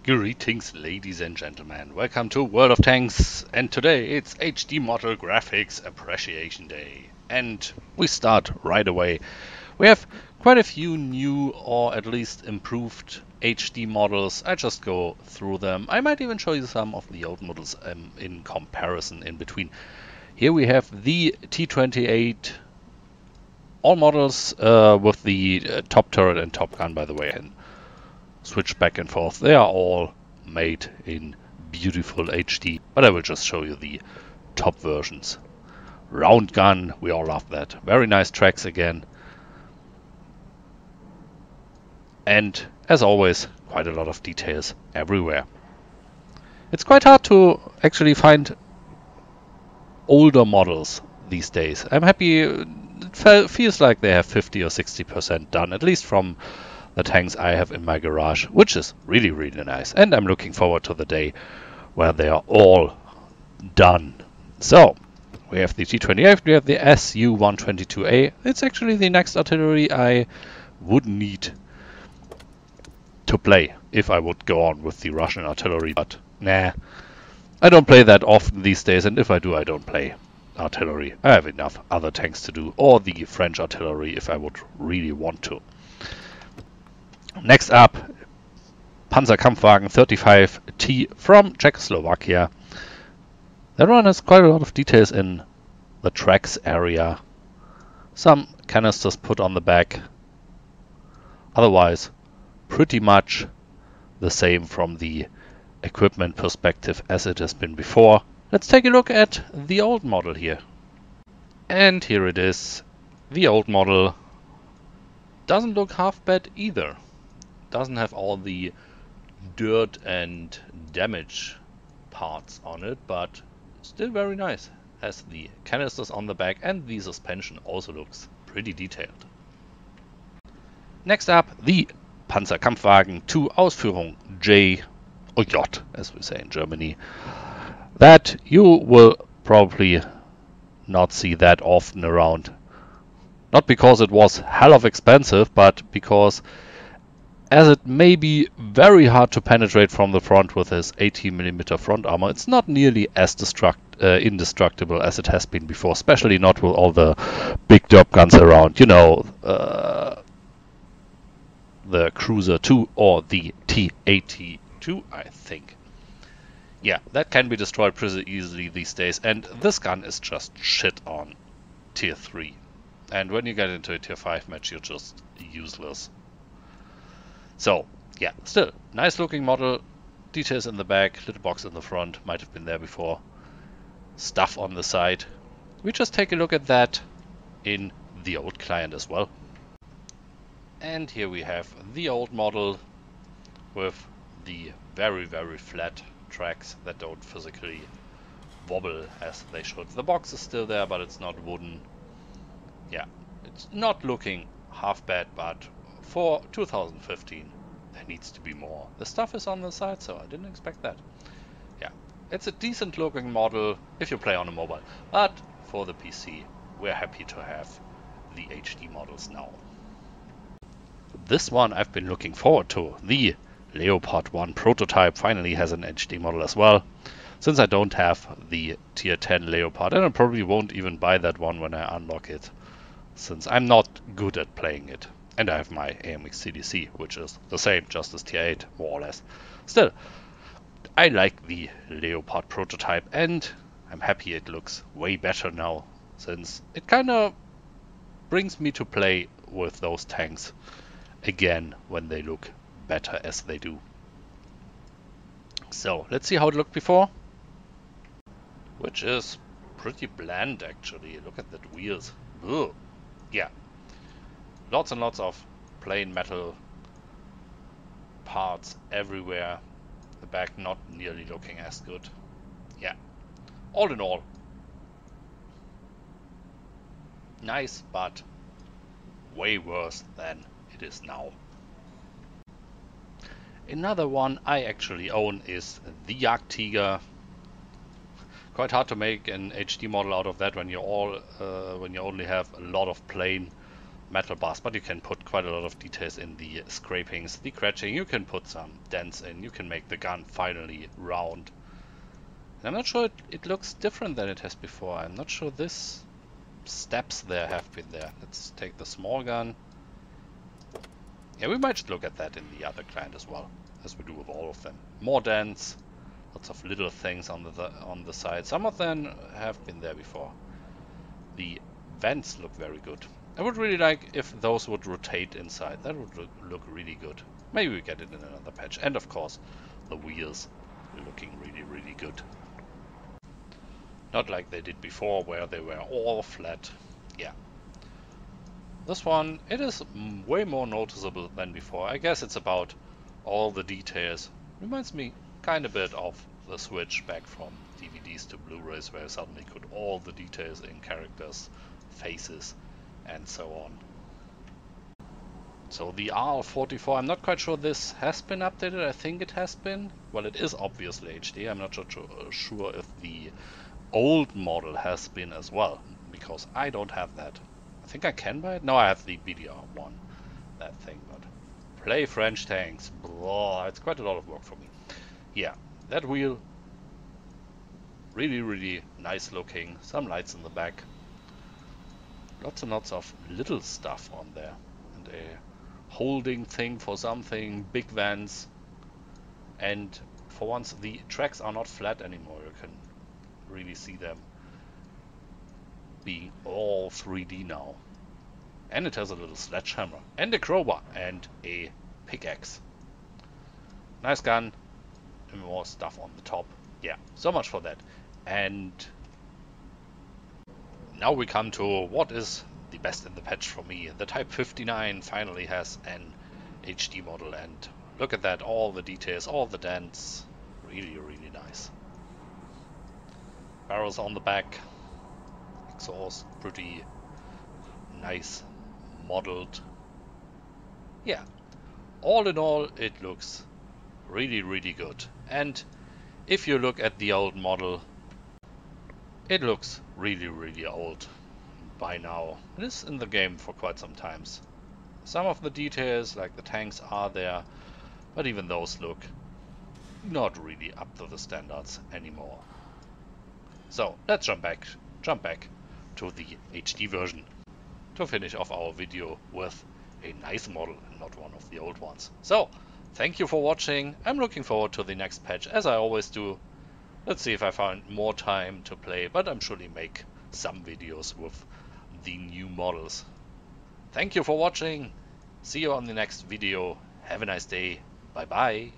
Greetings, ladies and gentlemen. Welcome to World of Tanks, and today it's HD Model Graphics Appreciation Day. And we start right away. We have quite a few new or at least improved HD models. I just go through them. I might even show you some of the old models in comparison in between. Here we have the T28 all models with the top turret and top gun, by the way, and switch back and forth. They are all made in beautiful HD, but I will just show you the top versions. Round gun, we all love that. Very nice tracks again. And as always, quite a lot of details everywhere. It's quite hard to actually find older models these days. I'm happy, it feels like they have 50 or 60% done, at least from the tanks I have in my garage, which is really, really nice. And I'm looking forward to the day where they are all done. So, we have the T28, we have the Su-122A. It's actually the next artillery I would need to play if I would go on with the Russian artillery, but nah. I don't play that often these days, and if I do, I don't play artillery. I have enough other tanks to do, or the French artillery if I would really want to. Next up, Panzer Comfort E5T from Czechoslovakia. That one has quite a lot of details in the tracks area. Some canisters put on the back. Otherwise, pretty much the same from the equipment perspective as it has been before. Let's take a look at the old model here. And here it is. The old model doesn't look half bad either. Doesn't have all the dirt and damage parts on it, but still very nice. Has the canisters on the back, and the suspension also looks pretty detailed. Next up, the Panzerkampfwagen 2 Ausführung J or J, as we say in Germany. That you will probably not see that often around. Not because it was hell of expensive, but because as it may be very hard to penetrate from the front with his 80mm front armor, it's not nearly as indestructible as it has been before, especially not with all the big derp guns around. You know, the Cruiser 2 or the T-82, I think. Yeah, that can be destroyed pretty easily these days, and this gun is just shit on Tier 3. And when you get into a Tier 5 match, you're just useless. So, yeah, still, nice looking model, details in the back, little box in the front, might have been there before, stuff on the side. We just take a look at that in the old client as well. And here we have the old model with the very, very flat tracks that don't physically wobble as they should. The box is still there, but it's not wooden. Yeah, it's not looking half bad, but for 2015 there needs to be more. The stuff is on the side, so I didn't expect that. Yeah, it's a decent looking model if you play on a mobile, but for the PC we're happy to have the HD models now. This one I've been looking forward to. The NeoPart Prototype finally has an HD model as well. Since I don't have the Tier 10 Leopard, and I probably won't even buy that one when I unlock it, since I'm not good at playing it. And I have my AMX CDC, which is the same, just as Tier 8, more or less. Still, I like the NeoPart Prototype, and I'm happy it looks way better now, since it kind of brings me to play with those tanks again when they look better as they do. So, let's see how it looked before. Which is pretty bland actually. Look at that wheels. Ugh. Yeah. Lots and lots of plain metal parts everywhere. The back not nearly looking as good. Yeah. All in all, nice, but way worse than it is now. Another one I actually own is the Yak Tiga. Quite hard to make an HD model out of that when you only have a lot of plain metal bars, but you can put quite a lot of details in the scrapings, the scratching. You can put some dents in. You can make the gun finally round. And I'm not sure it looks different than it has before. I'm not sure this steps there have been there. Let's take the small gun. Yeah, we might look at that in the other client as well, as we do with all of them. More dents, lots of little things on the side. Some of them have been there before. The vents look very good. I would really like if those would rotate inside. That would look really good. Maybe we get it in another patch. And of course, the wheels are looking really, really good. Not like they did before, where they were all flat. Yeah. This one, it is way more noticeable than before. I guess it's about all the details. Reminds me kind of bit of the switch back from DVDs to Blu-rays, where I suddenly could all the details in characters, faces, and so on. So the RL44, I'm not quite sure this has been updated. I think it has been. Well, it is obviously HD. I'm not sure if the old model has been as well, because I don't have that. I think I can buy it. No, I have the BDR one, that thing. But play French tanks, blah, it's quite a lot of work for me. Yeah, that wheel, really, really nice looking. Some lights in the back. Lots and lots of little stuff on there, and a holding thing for something. Big vents, and for once the tracks are not flat anymore. You can really see them being all 3D now. And it has a little sledgehammer, and a crowbar, and a pickaxe. Nice gun, and more stuff on the top. Yeah, so much for that. And now we come to what is the best in the patch for me. The Type 59 finally has an HD model, and look at that, all the details, all the dents. Really, really nice. Barrels on the back, exhaust, pretty nice modeled. Yeah, all in all, it looks really, really good. And if you look at the old model, it looks really, really old by now. It is in the game for quite some times. Some of the details, like the tanks, are there, but even those look not really up to the standards anymore. So let's jump back to the HD version to finish off our video with a nice model and not one of the old ones. So thank you for watching. I'm looking forward to the next patch, as I always do. Let's see if I find more time to play, but I'm surely make some videos with the new models. Thank you for watching. See you on the next video. Have a nice day. Bye bye.